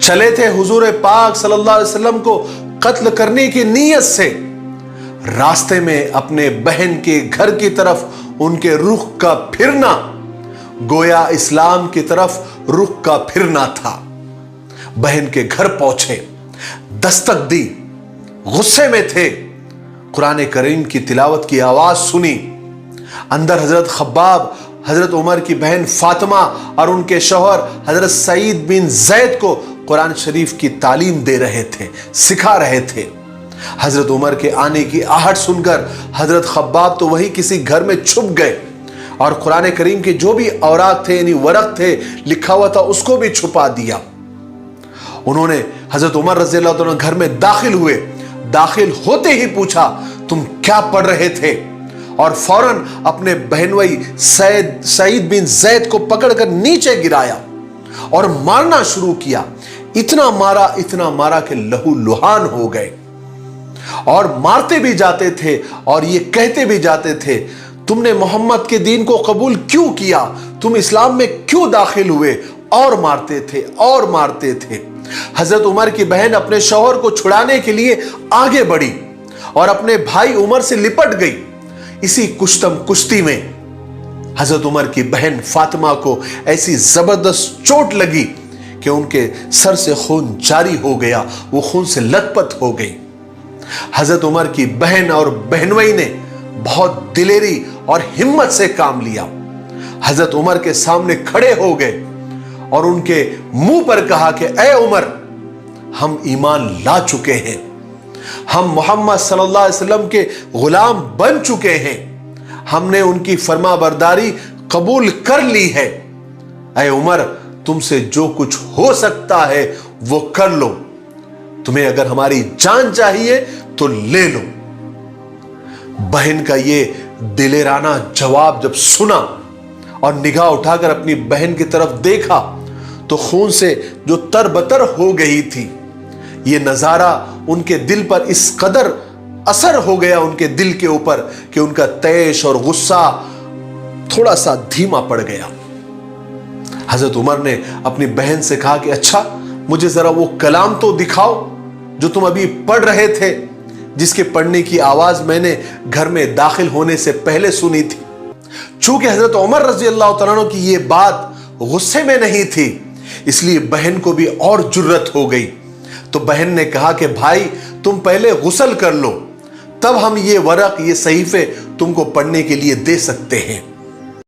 चले थे हुजूर पाक सल्लल्लाहु अलैहि वसल्लम को कत्ल करने की नीयत से। रास्ते में अपने बहन के घर की तरफ उनके रुख का फिरना गोया इस्लाम की तरफ रुख का फिरना था। बहन के घर पहुंचे, दस्तक दी, गुस्से में थे। कुरान करीम की तिलावत की आवाज सुनी। अंदर हजरत खब्बाब हजरत उमर की बहन फातिमा और उनके शौहर हजरत सईद बिन जैद को कुरान शरीफ की तालीम दे रहे थे, सिखा रहे थे। हजरत उमर के आने की आहट सुनकर हजरत खब्बाब तो वही किसी घर में छुप गए और कुरान करीम के जो भी औराक थे यानी वरक थे लिखा हुआ था उसको भी छुपा दिया। उन्होंने हजरत उमर रज़ी अल्लाह तआला घर में दाखिल हुए। दाखिल होते ही पूछा, तुम क्या पढ़ रहे थे? और फौरन अपने बहनोई सईद बिन जैद को पकड़कर नीचे गिराया और मारना शुरू किया। इतना मारा कि लहू लुहान हो गए। और मारते भी जाते थे और ये कहते भी जाते थे, तुमने मोहम्मद के दीन को कबूल क्यों किया? तुम इस्लाम में क्यों दाखिल हुए? और मारते थे और मारते थे। हजरत उमर की बहन अपने शौहर को छुड़ाने के लिए आगे बढ़ी और अपने भाई उमर से लिपट गई। इसी कुश्ती में हजरत उमर की बहन फातिमा को ऐसी जबरदस्त चोट लगी कि उनके सर से खून जारी हो गया, वो खून से लथपथ हो गई। हजरत उमर की बहन और बहनोई ने बहुत दिलेरी और हिम्मत से काम लिया। हजरत उमर के सामने खड़े हो गए और उनके मुंह पर कहा कि ए उमर, हम ईमान ला चुके हैं, हम मोहम्मद सल्लल्लाहु अलैहि वसल्लम के गुलाम बन चुके हैं, हमने उनकी फरमाबरदारी कबूल कर ली है। ए उमर, तुमसे जो कुछ हो सकता है वो कर लो। तुम्हें अगर हमारी जान चाहिए तो ले लो। बहन का ये दिलेराना जवाब जब सुना और निगाह उठाकर अपनी बहन की तरफ देखा तो खून से जो तरबतर हो गई थी, ये नजारा उनके दिल पर इस कदर असर हो गया उनके दिल के ऊपर कि उनका तैश और गुस्सा थोड़ा सा धीमा पड़ गया। हजरत उमर ने अपनी बहन से कहा कि अच्छा, मुझे जरा वो कलाम तो दिखाओ जो तुम अभी पढ़ रहे थे, जिसके पढ़ने की आवाज मैंने घर में दाखिल होने से पहले सुनी थी। चूंकि हजरत उमर रजी अल्लाह तआला अन्हु की ये बात गुस्से में नहीं थी, इसलिए बहन को भी और जुर्रत हो गई। तो बहन ने कहा कि भाई, तुम पहले गुस्ल कर लो, तब हम ये वरक, ये सहीफे तुमको पढ़ने के लिए दे सकते हैं।